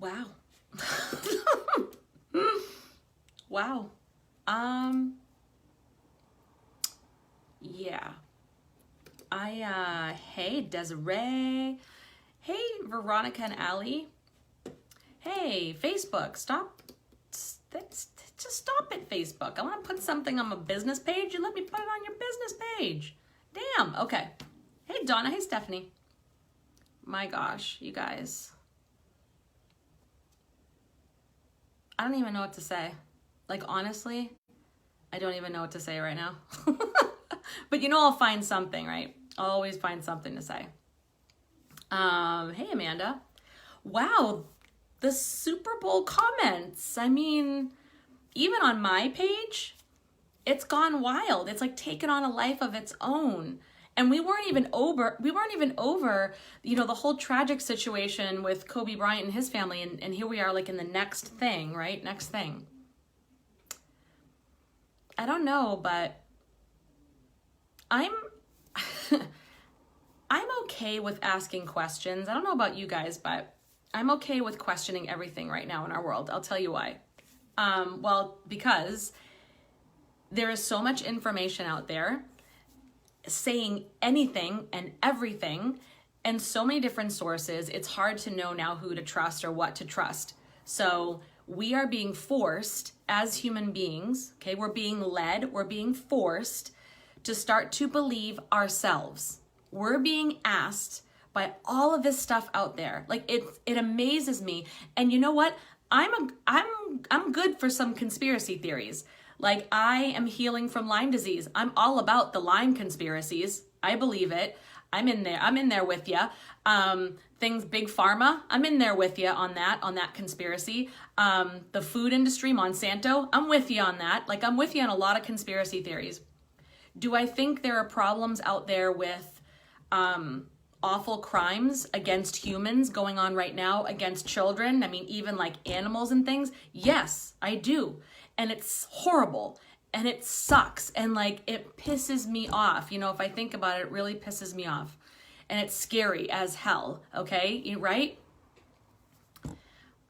Wow. Wow. Yeah. Hey, Desiree. Hey, Veronica and Allie. Hey, Facebook, stop. Just stop it, Facebook. I want to put something on my business page. You let me put it on your business page. Damn. Okay. Hey, Donna. Hey, Stephanie. My gosh, you guys. I don't even know what to say. Like, honestly, I don't even know what to say right now. But you know I'll find something, right? I'll always find something to say. Hey, Amanda. Wow, the Super Bowl comments. I mean, even on my page, it's gone wild. It's like taken on a life of its own. And we weren't even over, you know, the whole tragic situation with Kobe Bryant and his family. And here we are like in the next thing, right? Next thing. I don't know, but I'm okay with asking questions. I don't know about you guys, but I'm okay with questioning everything right now in our world. I'll tell you why. Well, because there is so much information out there saying anything and everything and so many different sources. It's hard to know now who to trust or what to trust. So we are being forced as human beings, okay? We're being led, we're being forced to start to believe ourselves. We're being asked by all of this stuff out there. Like it amazes me. And you know what? I'm good for some conspiracy theories. Like I am healing from Lyme disease. I'm all about the Lyme conspiracies. I believe it. I'm in there with you. Things big pharma, I'm in there with you on that conspiracy. The food industry, Monsanto, I'm with you on that. Like I'm with you on a lot of conspiracy theories. Do I think there are problems out there with awful crimes against humans going on right now, against children? I mean, even like animals and things? Yes, I do. And it's horrible and it sucks and like it pisses me off. You know, if I think about it, it really pisses me off. And it's scary as hell, okay? Right?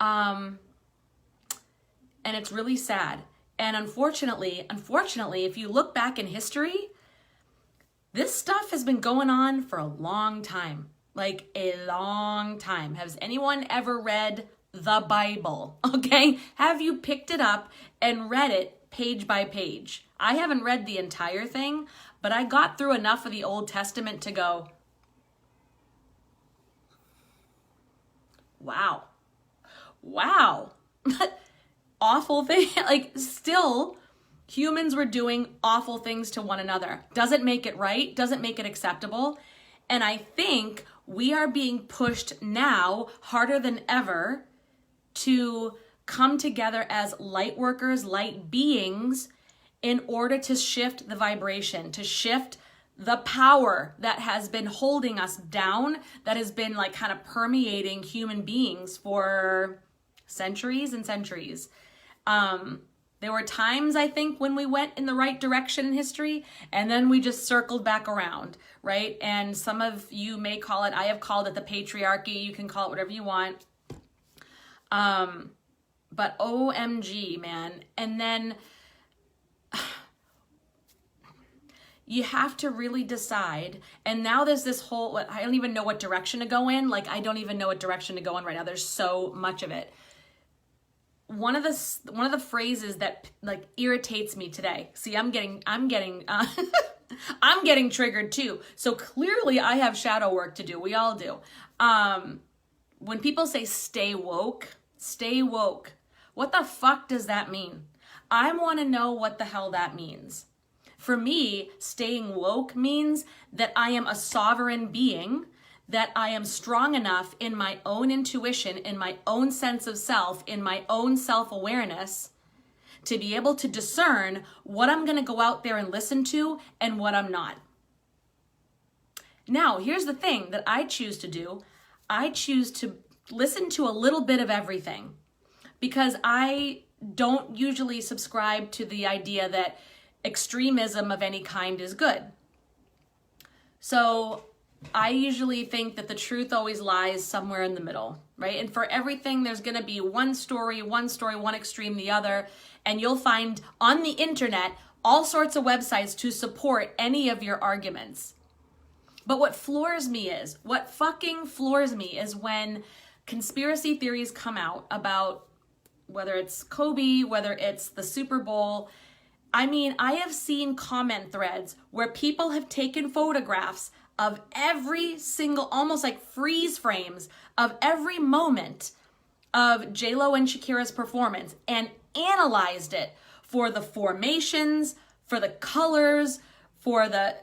And it's really sad. And unfortunately, if you look back in history, this stuff has been going on for a long time. Like a long time. Has anyone ever read the Bible? Okay? Have you picked it up and read it page by page? I haven't read the entire thing, but I got through enough of the Old Testament to go, wow. Awful thing. Like still humans were doing awful things to one another. Doesn't make it right. Doesn't make it acceptable. And I think we are being pushed now harder than ever to come together as light workers, light beings, in order to shift the vibration, to shift the power that has been holding us down, that has been like kind of permeating human beings for centuries and centuries. There were times, I think, when we went in the right direction in history, and then we just circled back around, right? And some of you may call it, I have called it the patriarchy. You can call it whatever you want. But OMG, man. And then you have to really decide. And now there's this whole, I don't even know what direction to go in. Like, I don't even know what direction to go in right now. There's so much of it. One of the phrases that like irritates me today. See, I'm getting I'm getting triggered too. So clearly I have shadow work to do. We all do. When people say stay woke, what the fuck does that mean? I want to know what the hell that means. For me, staying woke means that I am a sovereign being, that I am strong enough in my own intuition, in my own sense of self, in my own self-awareness to be able to discern what I'm going to go out there and listen to and what I'm not. Now, here's the thing that I choose to do. I choose to listen to a little bit of everything because I don't usually subscribe to the idea that extremism of any kind is good. So I usually think that the truth always lies somewhere in the middle. right? And for everything, there's going to be one story, one extreme, the other. And you'll find on the internet all sorts of websites to support any of your arguments. But what fucking floors me is when conspiracy theories come out about whether it's Kobe, whether it's the Super Bowl. I mean, I have seen comment threads where people have taken photographs of every single, almost like freeze frames of every moment of J-Lo and Shakira's performance and analyzed it for the formations, for the colors, for the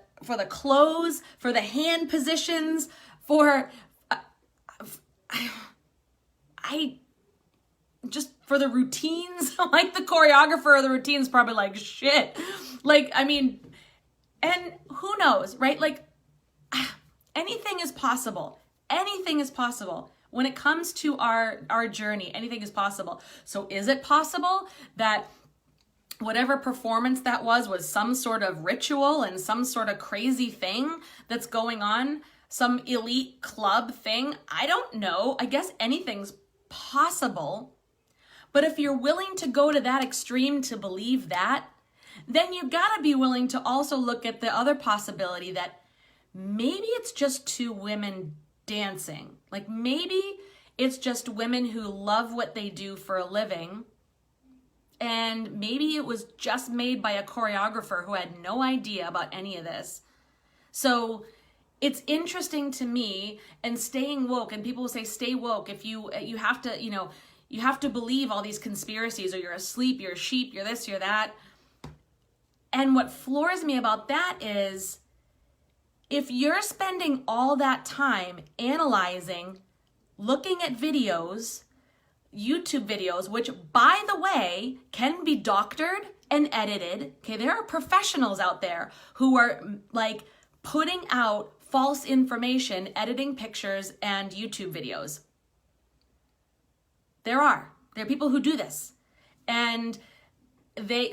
clothes, for the hand positions, for just for the routines. Like the choreographer of the routines probably like, shit. Like, I mean, and who knows, right? Like anything is possible. Anything is possible. When it comes to our journey, anything is possible. So is it possible that whatever performance that was some sort of ritual and some sort of crazy thing that's going on, some elite club thing? I don't know. I guess anything's possible. But if you're willing to go to that extreme to believe that, then you gotta be willing to also look at the other possibility that maybe it's just two women dancing. Like maybe it's just women who love what they do for a living. And maybe it was just made by a choreographer who had no idea about any of this. So it's interesting to me, and staying woke, and people will say stay woke if you have to, you have to believe all these conspiracies, or you're asleep, you're a sheep, you're this, you're that. And what floors me about that is if you're spending all that time analyzing, looking at videos, YouTube videos, which by the way, can be doctored and edited. Okay, there are professionals out there who are like putting out false information, editing pictures and YouTube videos. There are people who do this. And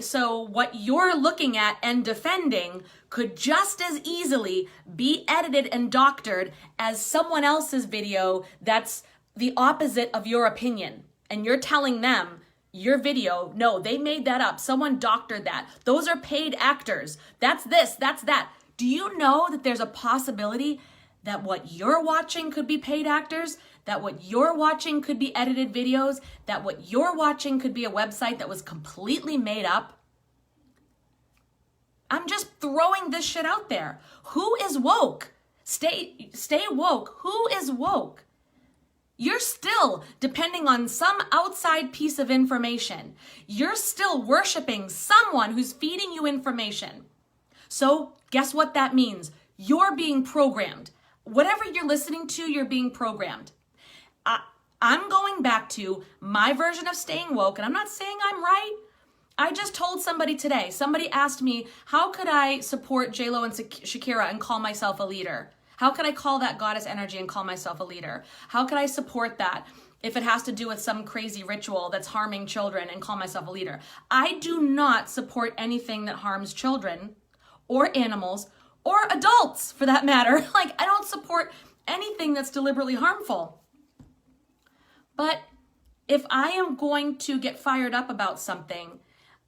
so what you're looking at and defending could just as easily be edited and doctored as someone else's video that's the opposite of your opinion. And you're telling them your video, no, they made that up. Someone doctored that. Those are paid actors. That's this, that's that. Do you know that there's a possibility that what you're watching could be paid actors? That what you're watching could be edited videos? That what you're watching could be a website that was completely made up? I'm just throwing this shit out there. Who is woke? Stay woke. Who is woke? You're still depending on some outside piece of information. You're still worshiping someone who's feeding you information. So guess what that means? You're being programmed. Whatever you're listening to, you're being programmed. I'm going back to my version of staying woke, and I'm not saying I'm right. I just told somebody today, somebody asked me, how could I support J-Lo and Shakira and call myself a leader? How could I call that goddess energy and call myself a leader? How could I support that if it has to do with some crazy ritual that's harming children and call myself a leader? I do not support anything that harms children or animals or adults for that matter. Like, I don't support anything that's deliberately harmful. But if I am going to get fired up about something,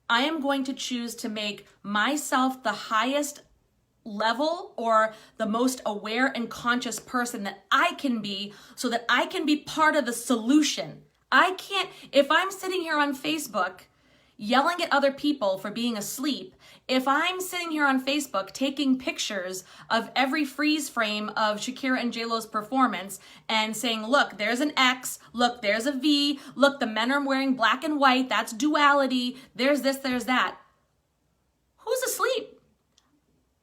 I am going to choose to make myself the highest level or the most aware and conscious person that I can be so that I can be part of the solution. I can't, if I'm sitting here on Facebook yelling at other people for being asleep, if I'm sitting here on Facebook taking pictures of every freeze frame of Shakira and J-Lo's performance and saying, look, there's an X, look, there's a V, look, the men are wearing black and white, that's duality, there's this, there's that. Who's asleep?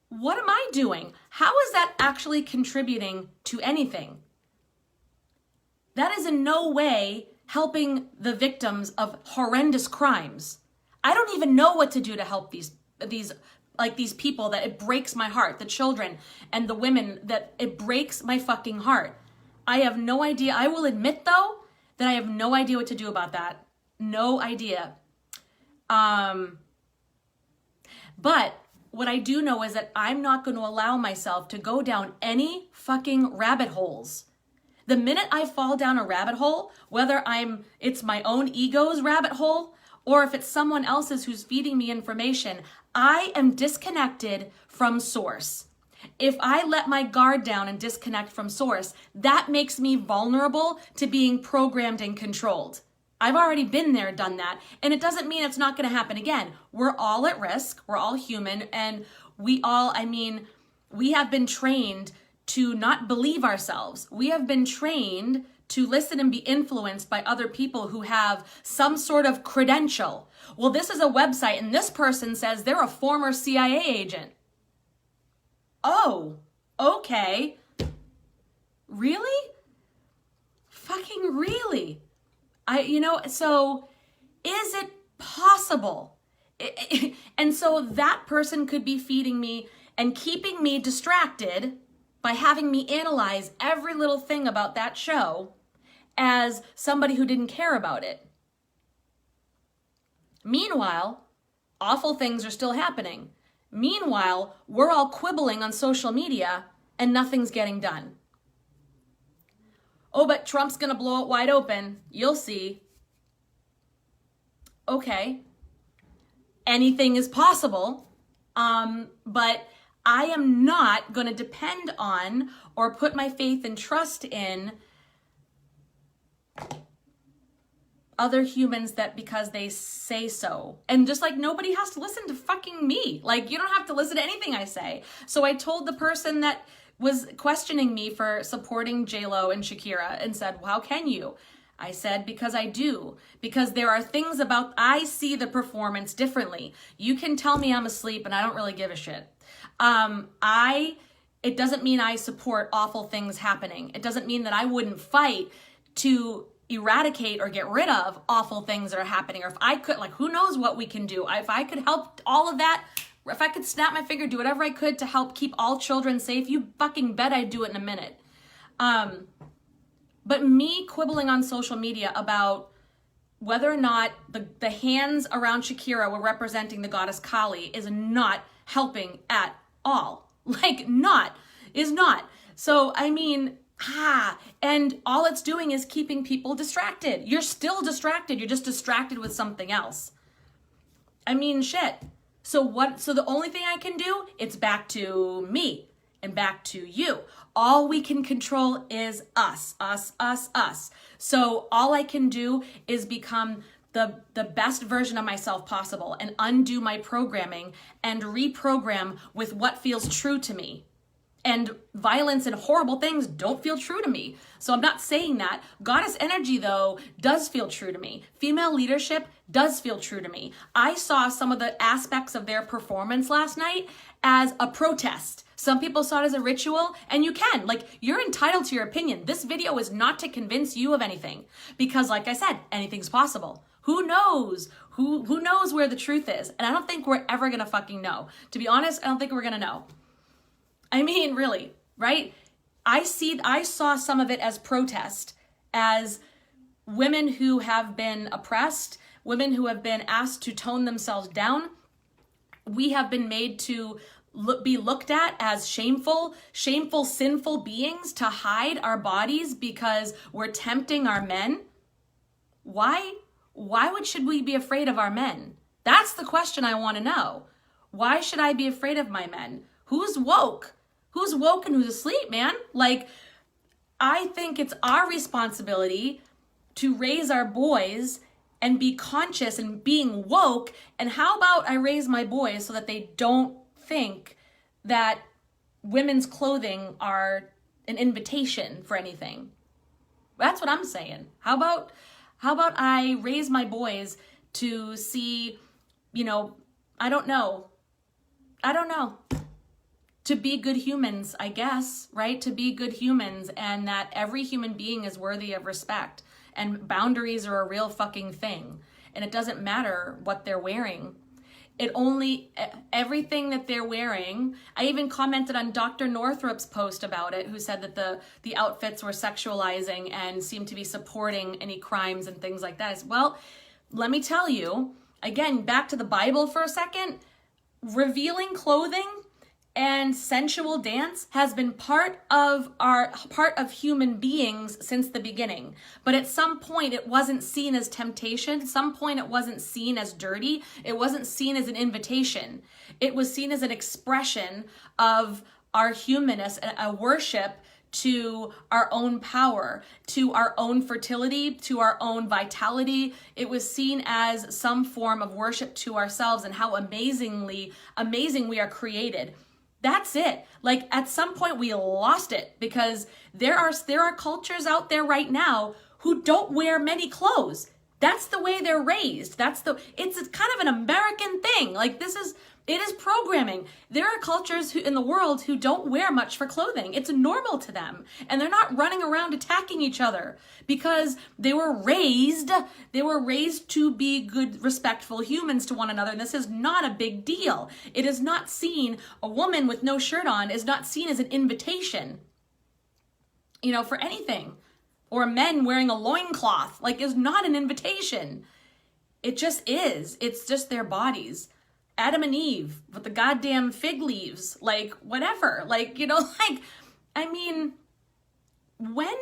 What am I doing? How is that actually contributing to anything? That is in no way helping the victims of horrendous crimes. I don't even know what to do to help these people that it breaks my heart, the children and the women that it breaks my fucking heart. I have no idea. I will admit though that I have no idea what to do about that. No idea. But what I do know is that I'm not going to allow myself to go down any fucking rabbit holes The minute I fall down a rabbit hole, whether it's my own ego's rabbit hole, or if it's someone else's who's feeding me information, I am disconnected from source. If I let my guard down and disconnect from source, that makes me vulnerable to being programmed and controlled. I've already been there, done that, and it doesn't mean it's not going to happen again. We're all at risk. We're all human, and we have been trained to not believe ourselves. We have been trained to listen and be influenced by other people who have some sort of credential. Well, this is a website, and this person says they're a former CIA agent. Oh, okay. Really? Fucking really? So is it possible? And so that person could be feeding me and keeping me distracted by having me analyze every little thing about that show as somebody who didn't care about it. Meanwhile, awful things are still happening. Meanwhile, we're all quibbling on social media and nothing's getting done. Oh, but Trump's gonna blow it wide open. You'll see. Okay. Anything is possible, but I am not gonna depend on or put my faith and trust in other humans that because they say so. And just like nobody has to listen to fucking me. Like you don't have to listen to anything I say. So I told the person that was questioning me for supporting J-Lo and Shakira and said, well, how can you? I said, because I do. Because there are things about, I see the performance differently. You can tell me I'm asleep and I don't really give a shit. It doesn't mean I support awful things happening. It doesn't mean that I wouldn't fight to eradicate or get rid of awful things that are happening. Or if I could, like, who knows what we can do. If I could help all of that, if I could snap my finger, do whatever I could to help keep all children safe, you fucking bet I'd do it in a minute. But me quibbling on social media about whether or not the hands around Shakira were representing the goddess Kali is not helping at all. Like, is not. So, I mean, and all it's doing is keeping people distracted. You're still distracted. You're just distracted with something else. I mean, shit. So the only thing I can do, it's back to me and back to you. All we can control is us. So all I can do is become the best version of myself possible and undo my programming and reprogram with what feels true to me. And violence and horrible things don't feel true to me. So I'm not saying that. Goddess energy, though, does feel true to me. Female leadership does feel true to me. I saw some of the aspects of their performance last night as a protest. Some people saw it as a ritual, and you can. Like, you're entitled to your opinion. This video is not to convince you of anything. Because, like I said, anything's possible. Who knows? Who knows where the truth is? And I don't think we're ever gonna fucking know. To be honest, I don't think we're gonna know. I mean, really, right? I saw some of it as protest, as women who have been oppressed, women who have been asked to tone themselves down. We have been made to be looked at as shameful, sinful beings to hide our bodies because we're tempting our men. Why should we be afraid of our men? That's the question I want to know. Why should I be afraid of my men? Who's woke? Who's woke and who's asleep, man? Like, I think it's our responsibility to raise our boys and be conscious and being woke. And how about I raise my boys so that they don't think that women's clothing are an invitation for anything? That's what I'm saying. How about I raise my boys to see, I don't know. To be good humans, I guess, right? To be good humans, and that every human being is worthy of respect, and boundaries are a real fucking thing, and it doesn't matter what they're wearing. Everything that they're wearing, I even commented on Dr. Northrup's post about it, who said that the outfits were sexualizing and seemed to be supporting any crimes and things like that. Well, let me tell you, again, back to the Bible for a second, revealing clothing And sensual dance has been part of human beings since the beginning. But at some point it wasn't seen as temptation. At some point it wasn't seen as dirty. It wasn't seen as an invitation. It was seen as an expression of our humanness, a worship to our own power, to our own fertility, to our own vitality. It was seen as some form of worship to ourselves and how amazing we are created. That's it. Like at some point we lost it, because there are cultures out there right now who don't wear many clothes. That's the way they're raised. It's kind of an American thing. Like it is programming. There are cultures in the world who don't wear much for clothing. It's normal to them. And they're not running around attacking each other because they were raised to be good, respectful humans to one another. And this is not a big deal. It is not seen, a woman with no shirt on is not seen as an invitation, for anything. Or men wearing a loincloth, is not an invitation. It just is. It's just their bodies. Adam and Eve with the goddamn fig leaves, whatever. When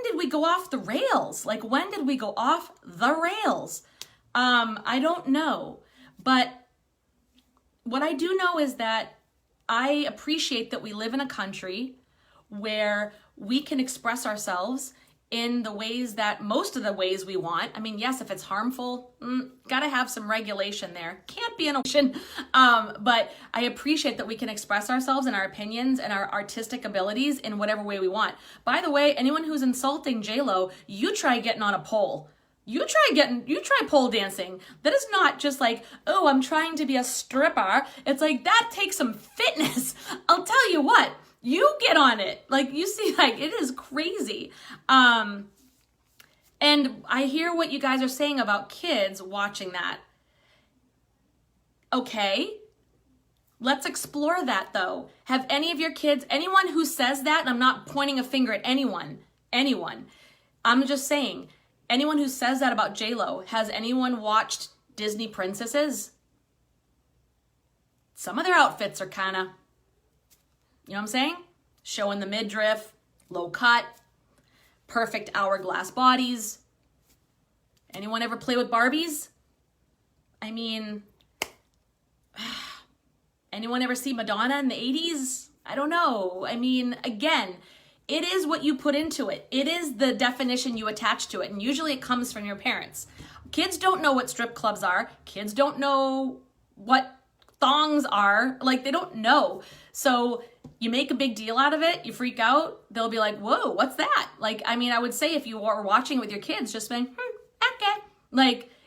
did we go off the rails? When did we go off the rails? I don't know. But what I do know is that I appreciate that we live in a country where we can express ourselves in the ways that most of the ways we want. Yes, if it's harmful, gotta have some regulation there. Can't be an ocean. But I appreciate that we can express ourselves and our opinions and our artistic abilities in whatever way we want. By the way, anyone who's insulting J-Lo, you try getting on a pole. You try pole dancing. That is not just oh, I'm trying to be a stripper. It's that takes some fitness. I'll tell you what. You get on it. You see, it is crazy. And I hear what you guys are saying about kids watching that. Okay. Let's explore that though. Have any of your kids, anyone who says that, and I'm not pointing a finger at anyone, I'm just saying, anyone who says that about J-Lo, has anyone watched Disney princesses? Some of their outfits are kind of, you know what I'm saying? Showing the midriff, low cut, perfect hourglass bodies. Anyone ever play with Barbies? Anyone ever see Madonna in the 80s? I don't know. Again, it is what you put into it. It is the definition you attach to it. And usually it comes from your parents. Kids don't know what strip clubs are. Kids don't know what thongs are. They don't know. So you make a big deal out of it, you freak out, they'll be like, whoa, what's that? I would say if you are watching with your kids, just being, okay.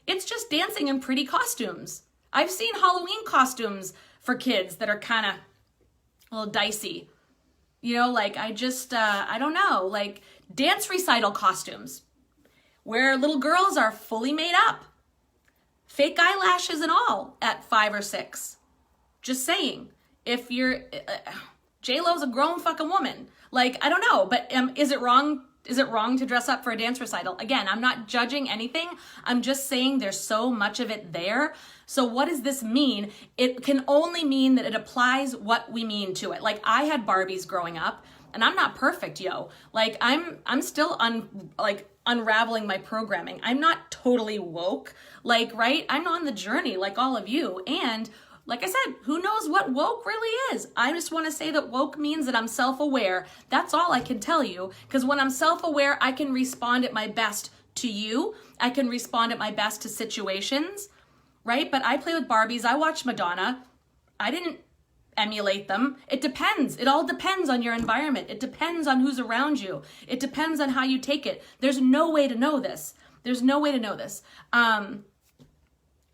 It's just dancing in pretty costumes. I've seen Halloween costumes for kids that are kind of a little dicey. I don't know, dance recital costumes where little girls are fully made up. Fake eyelashes and all at 5 or 6. Just saying. If you're, J-Lo's a grown fucking woman. I don't know, but is it wrong? Is it wrong to dress up for a dance recital? Again, I'm not judging anything. I'm just saying there's so much of it there. So what does this mean? It can only mean that it applies what we mean to it. I had Barbies growing up, and I'm not perfect, yo. I'm still unraveling my programming. I'm not totally woke, right? I'm on the journey like all of you. And like I said, who knows what woke really is? I just want to say that woke means that I'm self-aware. That's all I can tell you. Because when I'm self-aware, I can respond at my best to you. I can respond at my best to situations, right? But I play with Barbies. I watch Madonna. I didn't emulate them. It depends. It all depends on your environment. It depends on who's around you. It depends on how you take it. There's no way to know this. And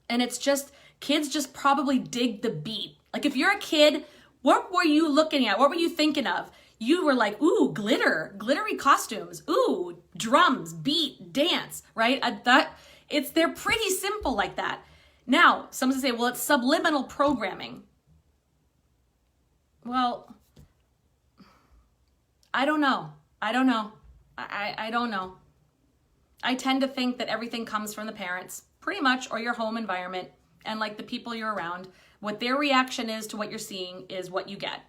it's just, kids just probably dig the beat. If you're a kid, what were you looking at? What were you thinking of? You were like, ooh, glittery costumes. Ooh, drums, beat, dance, right? They're pretty simple like that. Now, some say, well, it's subliminal programming. Well, I don't know. I don't know. I tend to think that everything comes from the parents, pretty much, or your home environment. And the people you're around, what their reaction is to what you're seeing is what you get.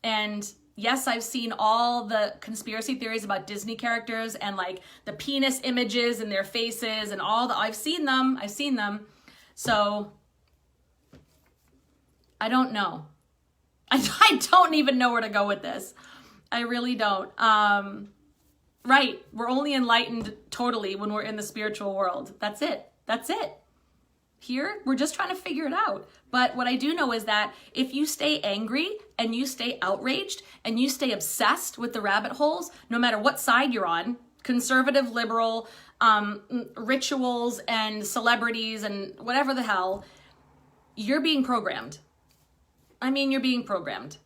And yes, I've seen all the conspiracy theories about Disney characters and like the penis images in their faces and all the, I've seen them. So I don't know. I don't even know where to go with this. I really don't. Right. We're only enlightened totally when we're in the spiritual world. That's it. Here, we're just trying to figure it out. But what I do know is that if you stay angry and you stay outraged and you stay obsessed with the rabbit holes, no matter what side you're on, conservative, liberal, rituals and celebrities and whatever the hell, you're being programmed. I mean, you're being programmed.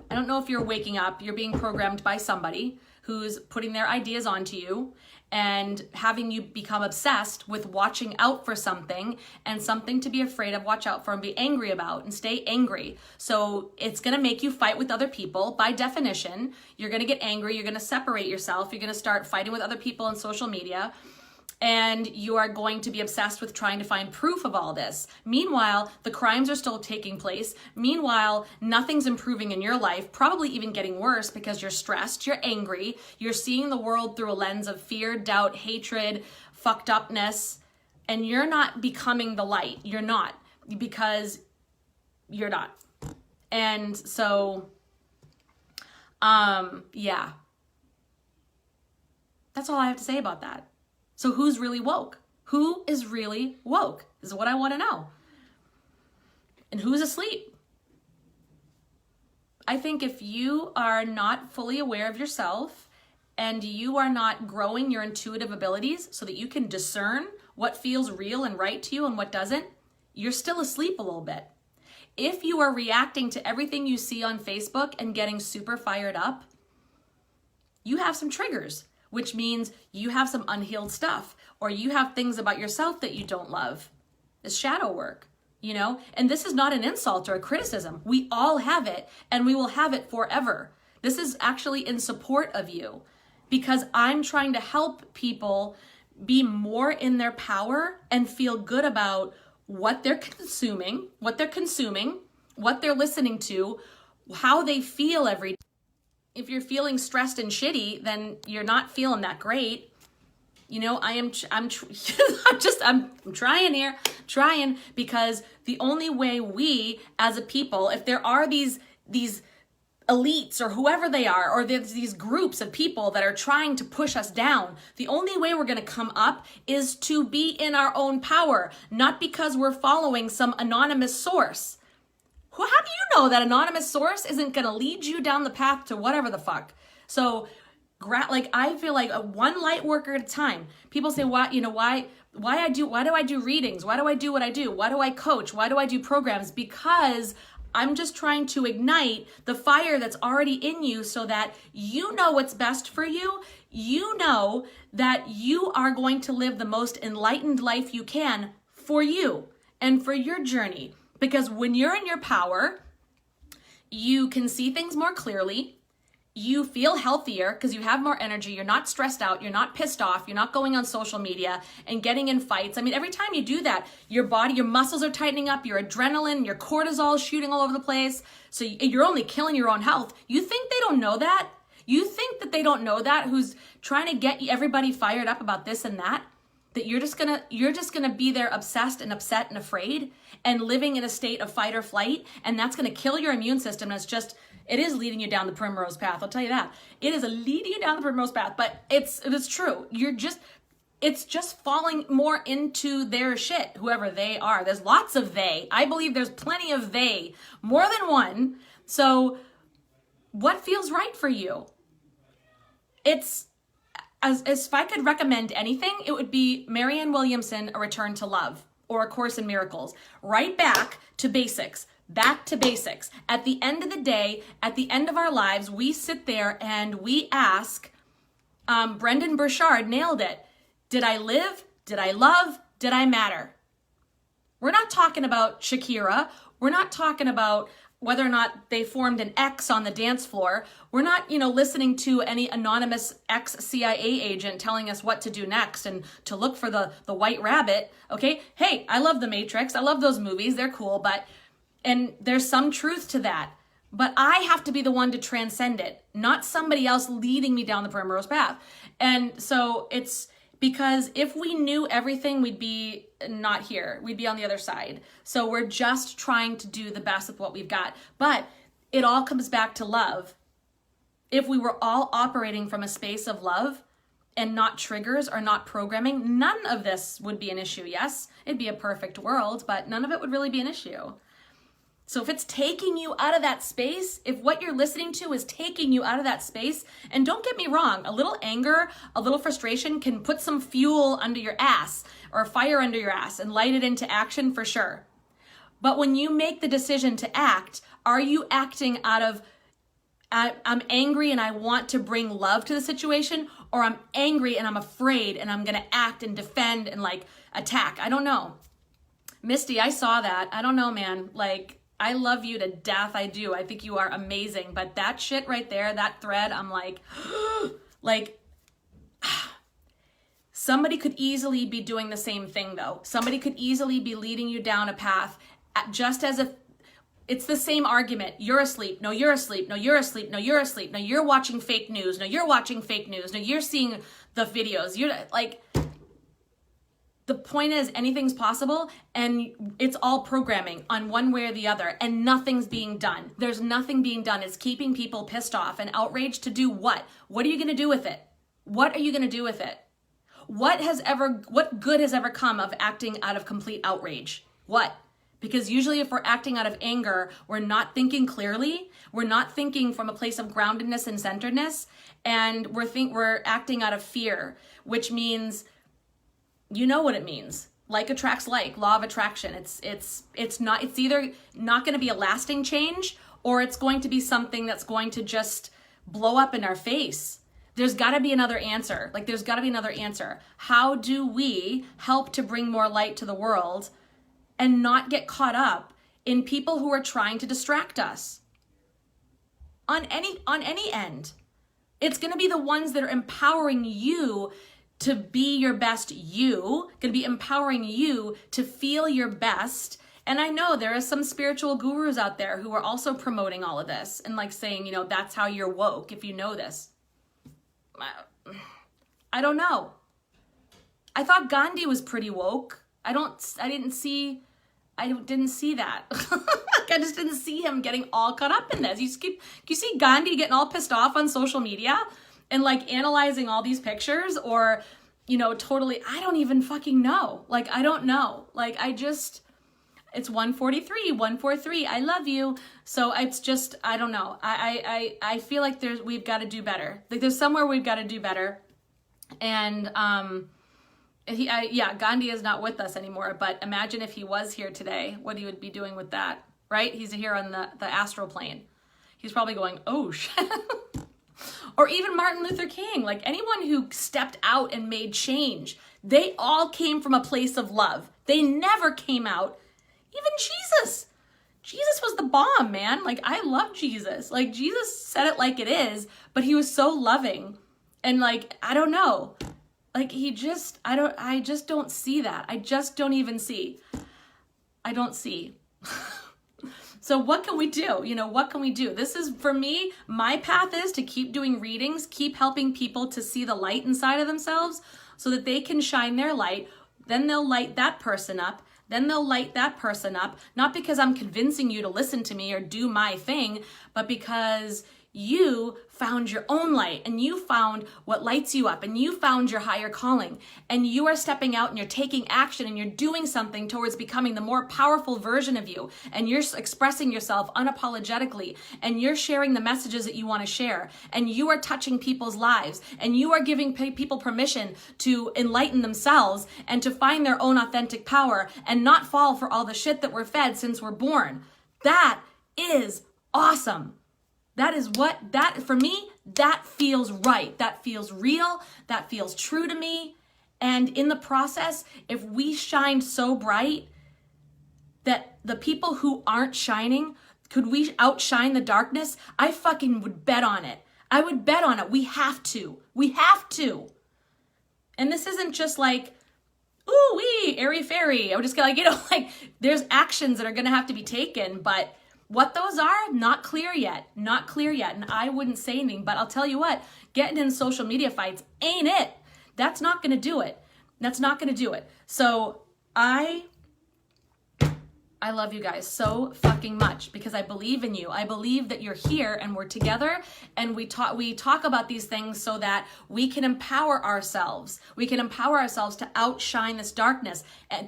I don't know if you're waking up, you're being programmed by somebody who's putting their ideas onto you and having you become obsessed with watching out for something and something to be afraid of, watch out for, and be angry about and stay angry. So it's going to make you fight with other people. By definition, you're going to get angry. You're going to separate yourself. You're going to start fighting with other people on social media. And you are going to be obsessed with trying to find proof of all this. Meanwhile, the crimes are still taking place. Meanwhile, nothing's improving in your life, probably even getting worse because you're stressed, you're angry, you're seeing the world through a lens of fear, doubt, hatred, fucked upness, and you're not becoming the light. You're not, because you're not. And so, yeah. That's all I have to say about that. So who's really woke? Who is really woke is what I want to know. And who's asleep? I think if you are not fully aware of yourself and you are not growing your intuitive abilities so that you can discern what feels real and right to you and what doesn't, you're still asleep a little bit. If you are reacting to everything you see on Facebook and getting super fired up, you have some triggers, which means you have some unhealed stuff, or you have things about yourself that you don't love. It's shadow work, you know? And this is not an insult or a criticism. We all have it, and we will have it forever. This is actually in support of you, because I'm trying to help people be more in their power and feel good about what they're consuming, what they're listening to, how they feel every day. If you're feeling stressed and shitty, then you're not feeling that great. You know, I'm trying because the only way we as a people, if there are these elites or whoever they are, or there's these groups of people that are trying to push us down, the only way we're going to come up is to be in our own power, not because we're following some anonymous source. How do you know that anonymous source isn't going to lead you down the path to whatever the fuck? So, like, I feel like one light worker at a time. People say, why do I do readings? Why do I do what I do? Why do I coach? Why do I do programs? Because I'm just trying to ignite the fire that's already in you so that you know what's best for you. You know that you are going to live the most enlightened life you can for you and for your journey. Because when you're in your power, you can see things more clearly. You feel healthier because you have more energy. You're not stressed out. You're not pissed off. You're not going on social media and getting in fights. I mean, every time you do that, your body, your muscles are tightening up, your adrenaline, your cortisol is shooting all over the place. So you're only killing your own health. You think they don't know that? You think that they don't know that, who's trying to get everybody fired up about this and that? That you're just gonna be there obsessed and upset and afraid and living in a state of fight or flight, and that's gonna kill your immune system. And it is leading you down the primrose path. I'll tell you that. It is leading you down the primrose path, but it's true. It's just falling more into their shit, whoever they are. There's lots of they. I believe there's plenty of they, more than one. So what feels right for you? As if I could recommend anything, it would be Marianne Williamson, A Return to Love, or A Course in Miracles. Right back to basics. Back to basics. At the end of the day, at the end of our lives, we sit there and we ask, Brendan Burchard nailed it. Did I live? Did I love? Did I matter? We're not talking about Shakira. We're not talking about whether or not they formed an X on the dance floor. We're not, listening to any anonymous ex-CIA agent telling us what to do next and to look for the white rabbit, okay? Hey, I love The Matrix. I love those movies. They're cool, and there's some truth to that. But I have to be the one to transcend it, not somebody else leading me down the primrose path. And so it's because if we knew everything, we'd be not here. We'd be on the other side. So we're just trying to do the best with what we've got. But it all comes back to love. If we were all operating from a space of love and not triggers or not programming, none of this would be an issue. Yes, it'd be a perfect world, but none of it would really be an issue. So if it's taking you out of that space, if what you're listening to is taking you out of that space, and don't get me wrong, a little anger, a little frustration can put some fuel under your ass or fire under your ass and light it into action for sure. But when you make the decision to act, are you acting out of, I'm angry and I want to bring love to the situation, or I'm angry and I'm afraid and I'm gonna act and defend and like attack? I don't know. Misty, I saw that. I don't know, man. Like, I love you to death. I do. I think you are amazing. But that shit right there, that thread, I'm like, like, somebody could easily be doing the same thing though. Somebody could easily be leading you down a path just as if it's the same argument. You're asleep. No, you're asleep. No, you're asleep. No, you're asleep. No, you're watching fake news. No, you're watching fake news. No, you're seeing the videos. You're like, the point is anything's possible, and it's all programming on one way or the other, and nothing's being done. There's nothing being done. It's keeping people pissed off and outraged to do what? What are you going to do with it? What are you going to do with it? What good has ever come of acting out of complete outrage? What? Because usually if we're acting out of anger, we're not thinking clearly. We're not thinking from a place of groundedness and centeredness, and we're acting out of fear, which means, you know what it means. Like attracts like, law of attraction. It's either not going to be a lasting change, or it's going to be something that's going to just blow up in our face. There's got to be another answer. Like there's got to be another answer. How do we help to bring more light to the world and not get caught up in people who are trying to distract us? On any end. It's going to be the ones that are empowering you to be your best you, going to be empowering you to feel your best. And I know there are some spiritual gurus out there who are also promoting all of this and like saying, you know, that's how you're woke if you know this. I don't know. I thought Gandhi was pretty woke. I didn't see that. I just didn't see him getting all caught up in this. You see Gandhi getting all pissed off on social media and like analyzing all these pictures, or, you know, totally, I don't even fucking know. Like, I don't know. Like, it's 143, 143. I love you. So it's just, I don't know. I feel like we've got to do better. Like there's somewhere we've got to do better. And, Gandhi is not with us anymore, but imagine if he was here today, what he would be doing with that, right? He's here on the astral plane. He's probably going, oh shit. Or even Martin Luther King, like anyone who stepped out and made change, they all came from a place of love. They never came out. Even Jesus. Jesus was the bomb, man. Like, I love Jesus. Like, Jesus said it like it is, but he was so loving. And like, I don't know. Like, I just don't see that. I just don't even see. I don't see. So what can we do? You know, what can we do? This is, for me, my path is to keep doing readings, keep helping people to see the light inside of themselves so that they can shine their light. Then they'll light that person up. Then they'll light that person up. Not because I'm convincing you to listen to me or do my thing, but because you found your own light and you found what lights you up and you found your higher calling and you are stepping out and you're taking action and you're doing something towards becoming the more powerful version of you, and you're expressing yourself unapologetically and you're sharing the messages that you want to share, and you are touching people's lives, and you are giving people permission to enlighten themselves and to find their own authentic power and not fall for all the shit that we're fed since we're born. That is awesome. For me, that feels right. That feels real. That feels true to me. And in the process, if we shined so bright that the people who aren't shining, could we outshine the darkness? I fucking would bet on it. I would bet on it. We have to. We have to. And this isn't just like, ooh wee, airy fairy. I'm just gonna, like, you know, like there's actions that are gonna have to be taken, but What those are, not clear yet. Not clear yet. And I wouldn't say anything, but I'll tell you what, getting in social media fights ain't it. That's not going to do it. That's not going to do it. So I love you guys so fucking much because I believe in you. I believe that you're here and we're together and we talk about these things so that we can empower ourselves. We can empower ourselves to outshine this darkness,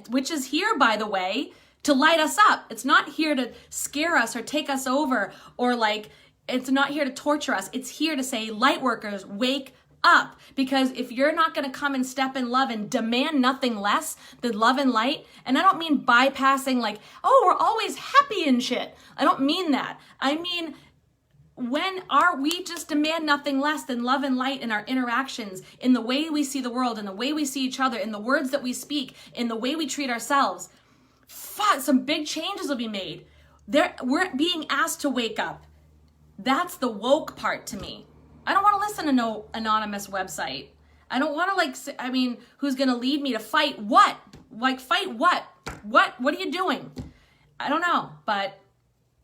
which is here, by the way, to light us up. It's not here to scare us or take us over or like, it's not here to torture us. It's here to say, light workers, wake up. Because if you're not going to come and step in love and demand nothing less than love and light, and I don't mean bypassing like, oh, we're always happy and shit. I don't mean that. I mean, when are we just demand nothing less than love and light in our interactions, in the way we see the world, in the way we see each other, in the words that we speak, in the way we treat ourselves, some big changes will be made. We're being asked to wake up. That's the woke part to me. I don't want to listen to no anonymous website. I don't want to who's going to lead me to fight what? Like fight what? What are you doing? I don't know, but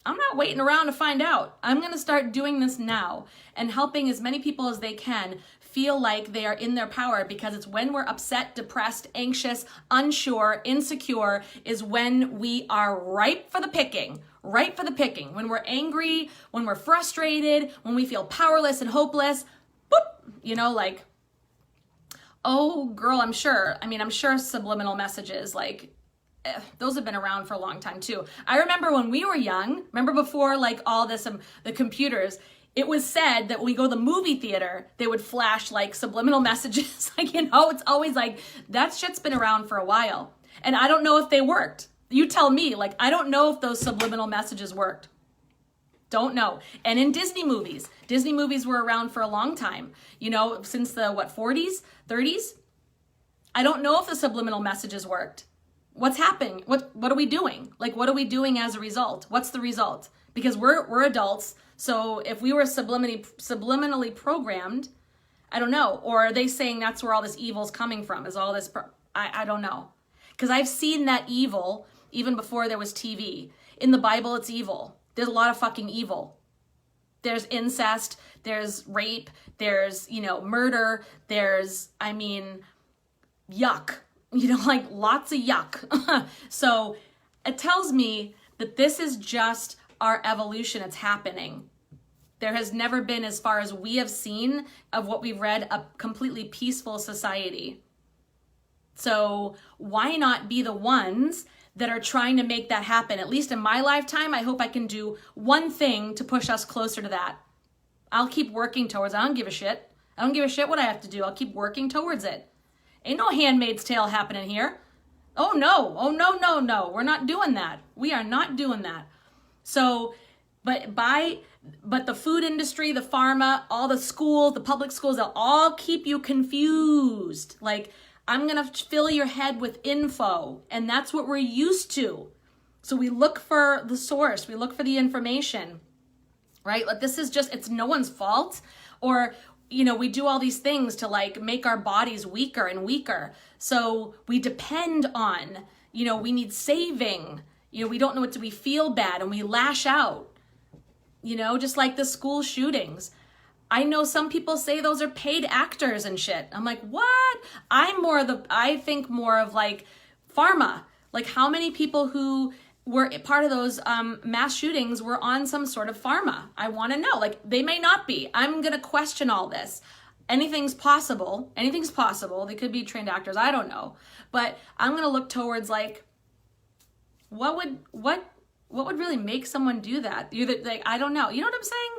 I'm not waiting around to find out. I'm going to start doing this now and helping as many people as they can feel like they are in their power, because it's when we're upset, depressed, anxious, unsure, insecure is when we are ripe for the picking. Ripe for the picking. When we're angry, when we're frustrated, when we feel powerless and hopeless, boop, like, oh girl, I'm sure subliminal messages, like, those have been around for a long time too. I remember when we were young, before like all this, the computers, it was said that when we go to the movie theater, they would flash like subliminal messages. Like, it's always like, that shit's been around for a while. And I don't know if they worked. You tell me, like, I don't know if those subliminal messages worked. Don't know. And in Disney movies were around for a long time, since the 40s, 30s. I don't know if the subliminal messages worked. What's happening? What are we doing? Like, what are we doing as a result? What's the result? Because we're adults. So if we were subliminally programmed, I don't know. Or are they saying that's where all this evil's coming from? Is all this, I don't know. Because I've seen that evil even before there was TV. In the Bible, it's evil. There's a lot of fucking evil. There's incest, there's rape, there's, murder, there's, yuck. Like lots of yuck. So it tells me that this is just our evolution. It's happening. There has never been, as far as we have seen of what we've read, a completely peaceful society. So why not be the ones that are trying to make that happen? At least in my lifetime, I hope I can do one thing to push us closer to that. I'll keep working towards it. I don't give a shit. I don't give a shit what I have to do. I'll keep working towards it. Ain't no Handmaid's Tale happening here. Oh no. We're not doing that. We are not doing that. So, but the food industry, the pharma, all the schools, the public schools, they'll all keep you confused. Like, I'm going to fill your head with info, and that's what we're used to. So we look for the source, we look for the information, right? Like, this is just, it's no one's fault. Or, we do all these things to like make our bodies weaker and weaker. So we depend on, we need saving. We don't know what to, we feel bad and we lash out, just like the school shootings. I know some people say those are paid actors and shit. I'm like, what? I think more of like pharma. Like, how many people who were part of those mass shootings were on some sort of pharma? I want to know. Like, they may not be. I'm going to question all this. Anything's possible. Anything's possible. They could be trained actors. I don't know. But I'm going to look towards like, what would really make someone do that? Like, I don't know. You know what I'm saying?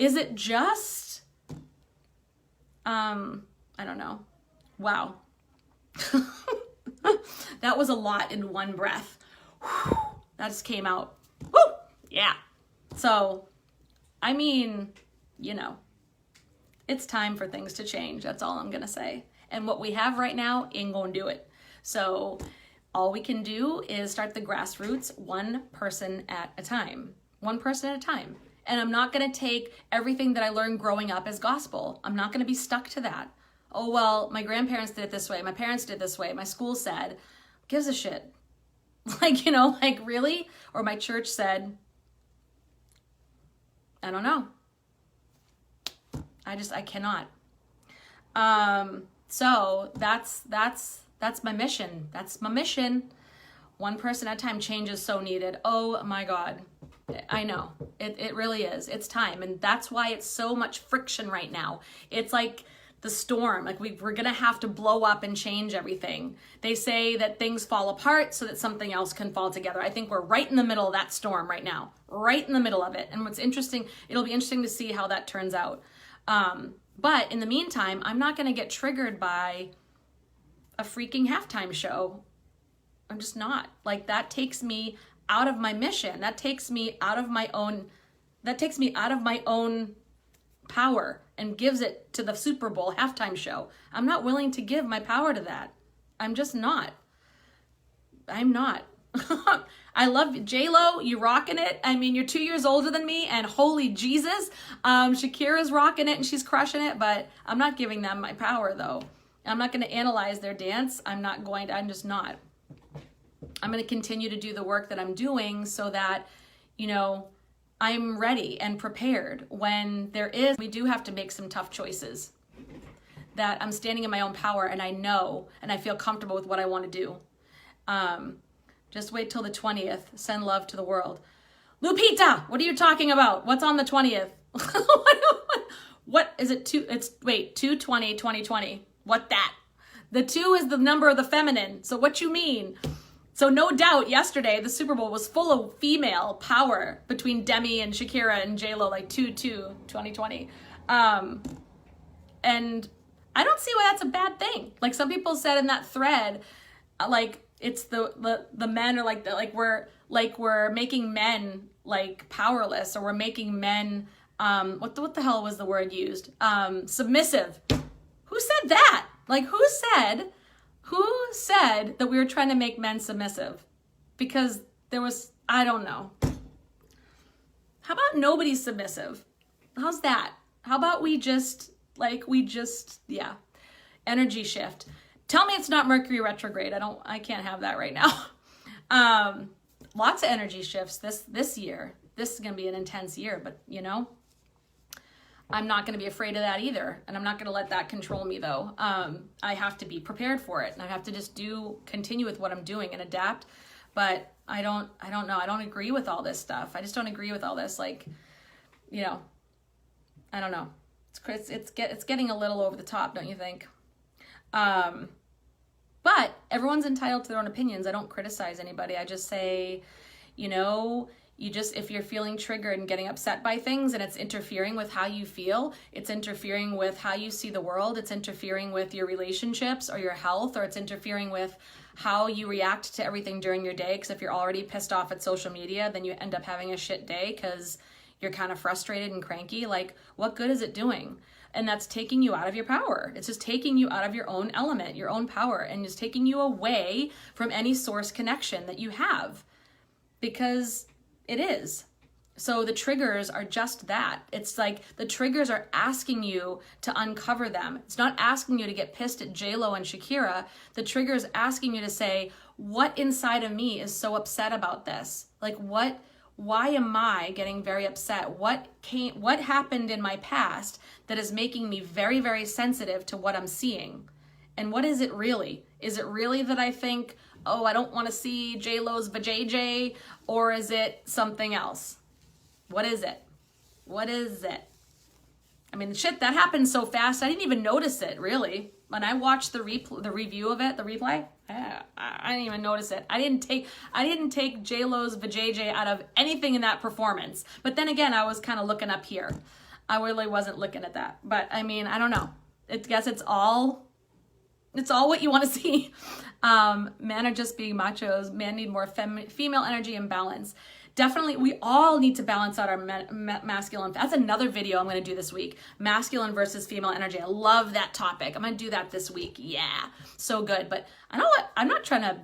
Is it just, I don't know. Wow. That was a lot in one breath. Whew, that just came out. Woo! Yeah. So, it's time for things to change. That's all I'm going to say. And what we have right now ain't going to do it. So all we can do is start the grassroots, one person at a time. One person at a time. And I'm not going to take everything that I learned growing up as gospel. I'm not going to be stuck to that. Oh, well, my grandparents did it this way. My parents did it this way. My school said, gives a shit. Like, you know, like really? Or my church said, I don't know. I cannot. So that's my mission. That's my mission. One person at a time, change is so needed. Oh my God. I know. It really is. It's time. And that's why it's so much friction right now. It's like the storm. Like we're going to have to blow up and change everything. They say that things fall apart so that something else can fall together. I think we're right in the middle of that storm right now. Right in the middle of it. And what's interesting, it'll be interesting to see how that turns out. But in the meantime, I'm not going to get triggered by a freaking halftime show. I'm just not. Like that takes me out of my mission. That takes me out of my own power and gives it to the Super Bowl halftime show. I'm not willing to give my power to that. I'm just not. I'm not. I love J-Lo, you rocking it. I mean, you're 2 years older than me, and holy Jesus, Shakira's rocking it and she's crushing it, but I'm not giving them my power though. I'm not going to analyze their dance. I'm just not. I'm going to continue to do the work that I'm doing so that, you know, I'm ready and prepared when we do have to make some tough choices, that I'm standing in my own power and I know and I feel comfortable with what I want to do. Just wait till the 20th. Send love to the world. Lupita, what are you talking about? What's on the 20th? What is it? 2/20/2020. What that? The 2 is the number of the feminine. So what you mean? So no doubt yesterday, the Super Bowl was full of female power between Demi and Shakira and J-Lo, like 2/2/2020. And I don't see why that's a bad thing. Like some people said in that thread, like it's the men are like we're making men like powerless, or we're making men, what the hell was the word used? Submissive. Who said that? Like who said that we were trying to make men submissive? Because I don't know. How about nobody's submissive? How's that? How about yeah. Energy shift. Tell me it's not Mercury retrograde. I can't have that right now. Lots of energy shifts this year. This is going to be an intense year, but you know, I'm not going to be afraid of that either. And I'm not going to let that control me though. I have to be prepared for it, and I have to just continue with what I'm doing and adapt. But I don't know. I don't agree with all this stuff. I just don't agree with all this. Like, you know, I don't know. It's getting a little over the top, don't you think? But everyone's entitled to their own opinions. I don't criticize anybody. I just say, you know, if you're feeling triggered and getting upset by things and it's interfering with how you feel, it's interfering with how you see the world, it's interfering with your relationships or your health, or it's interfering with how you react to everything during your day. Because if you're already pissed off at social media, then you end up having a shit day because you're kind of frustrated and cranky. Like, what good is it doing? And that's taking you out of your power. It's just taking you out of your own element, your own power, and just taking you away from any source connection that you have. Because it is. So the triggers are just that. It's like the triggers are asking you to uncover them. It's not asking you to get pissed at J-Lo and Shakira. The trigger is asking you to say, what inside of me is so upset about this? Like why am I getting very upset? What happened in my past that is making me very, very sensitive to what I'm seeing? And what is it really? Is it really that I think, oh, I don't want to see J-Lo's vajayjay, or is it something else? What is it? What is it? I mean, shit, that happened so fast, I didn't even notice it, really. When I watched the review of it, the replay, I didn't even notice it. I didn't take J-Lo's vajayjay out of anything in that performance. But then again, I was kind of looking up here. I really wasn't looking at that. But I mean, I don't know. I guess it's all what you want to see. Men are just being machos. Men need more female energy and balance. Definitely, we all need to balance out our masculine. That's another video I'm going to do this week. Masculine versus female energy. I love that topic. I'm going to do that this week. Yeah, so good. But I know what, I'm not trying to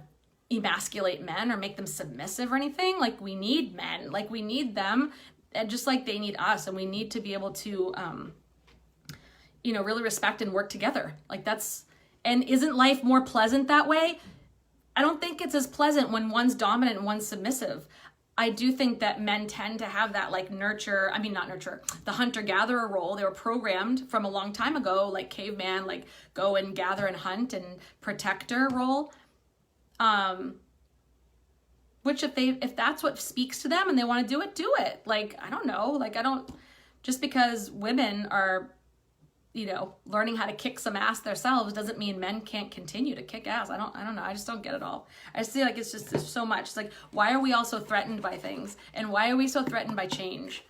emasculate men or make them submissive or anything. Like, we need men. Like, we need them, and just like they need us. And we need to be able to, you know, really respect and work together. Like, that's, and isn't life more pleasant that way? I don't think it's as pleasant when one's dominant and one's submissive. I do think that men tend to have that like the hunter-gatherer role. They were programmed from a long time ago, like caveman, like go and gather and hunt and protector role. Which if that's what speaks to them and they want to do it. Like, I don't know, just because women are, learning how to kick some ass themselves doesn't mean men can't continue to kick ass. I don't know. I just don't get it all. I just feel like there's so much. It's like, why are we all so threatened by things? And why are we so threatened by change?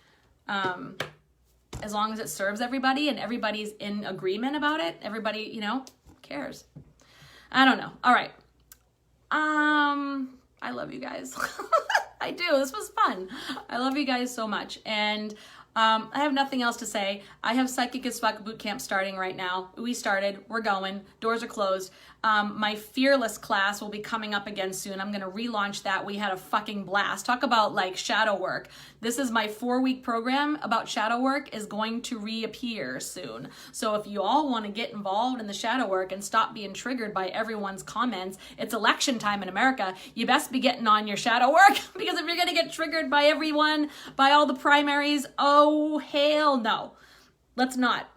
As long as it serves everybody and everybody's in agreement about it, everybody, cares. I don't know. All right. I love you guys. I do. This was fun. I love you guys so much. And I have nothing else to say. I have Psychic as Fuck Bootcamp starting right now. We started. We're going. Doors are closed. My Fearless class will be coming up again soon. I'm going to relaunch that. We had a fucking blast. Talk about like shadow work. This is my 4-week program about shadow work is going to reappear soon. So if you all want to get involved in the shadow work and stop being triggered by everyone's comments, it's election time in America. You best be getting on your shadow work because if you're going to get triggered by everyone, by all the primaries, oh, hell no. Let's not.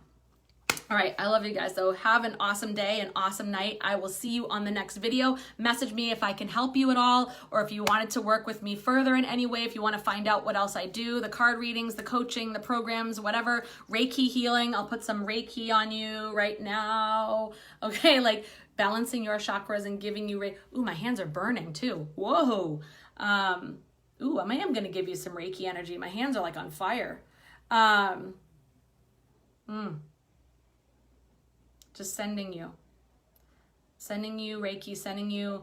All right, I love you guys, though. Have an awesome day, an awesome night. I will see you on the next video. Message me if I can help you at all, or if you wanted to work with me further in any way, if you want to find out what else I do, the card readings, the coaching, the programs, whatever. Reiki healing, I'll put some Reiki on you right now. Okay, like balancing your chakras and giving you Ooh, my hands are burning too. Whoa. Ooh, I am going to give you some Reiki energy. My hands are like on fire. Just sending you Reiki,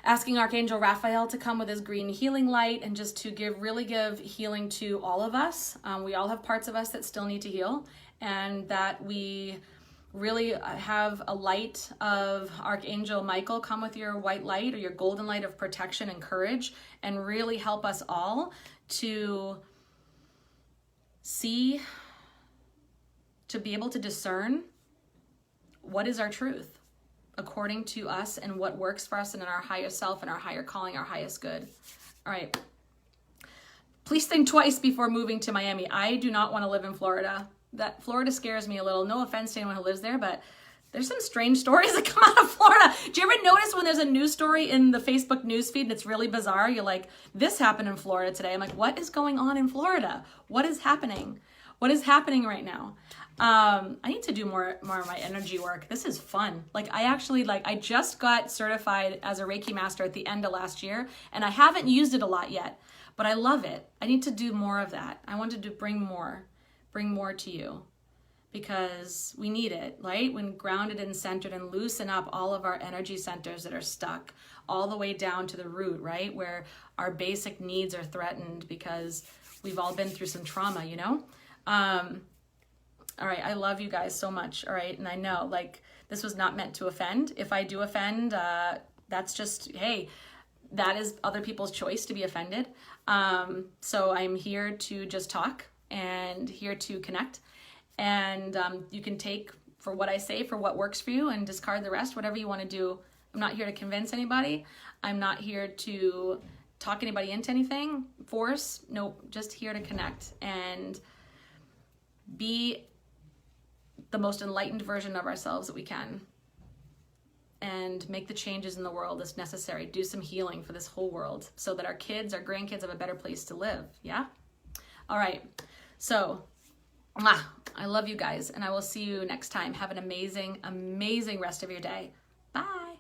asking Archangel Raphael to come with his green healing light and just to really give healing to all of us. We all have parts of us that still need to heal, and that we really have a light of Archangel Michael come with your white light or your golden light of protection and courage and really help us all to see, to be able to discern what is our truth according to us and what works for us and in our higher self and our higher calling, our highest good. All right. Please think twice before moving to Miami. I do not want to live in Florida. Florida scares me a little. No offense to anyone who lives there, but there's some strange stories that come out of Florida. Do you ever notice when there's a news story in the Facebook news feed and it's really bizarre? You're like, this happened in Florida today. I'm like, what is going on in Florida? What is happening? What is happening right now? I need to do more of my energy work. This is fun. I just got certified as a Reiki master at the end of last year, and I haven't used it a lot yet, but I love it. I need to do more of that. I wanted to bring more to you because we need it, right? When grounded and centered, and loosen up all of our energy centers that are stuck all the way down to the root, right? Where our basic needs are threatened because we've all been through some trauma, All right, I love you guys so much, all right? And I know, this was not meant to offend. If I do offend, that's just, hey, that is other people's choice to be offended. So I'm here to just talk and here to connect. And you can take for what I say, for what works for you, and discard the rest, whatever you want to do. I'm not here to convince anybody. I'm not here to talk anybody into anything, force. Nope, just here to connect and be the most enlightened version of ourselves that we can, and make the changes in the world that's necessary. Do some healing for this whole world so that our kids, our grandkids have a better place to live. Yeah? All right. So, I love you guys, and I will see you next time. Have an amazing, amazing rest of your day. Bye.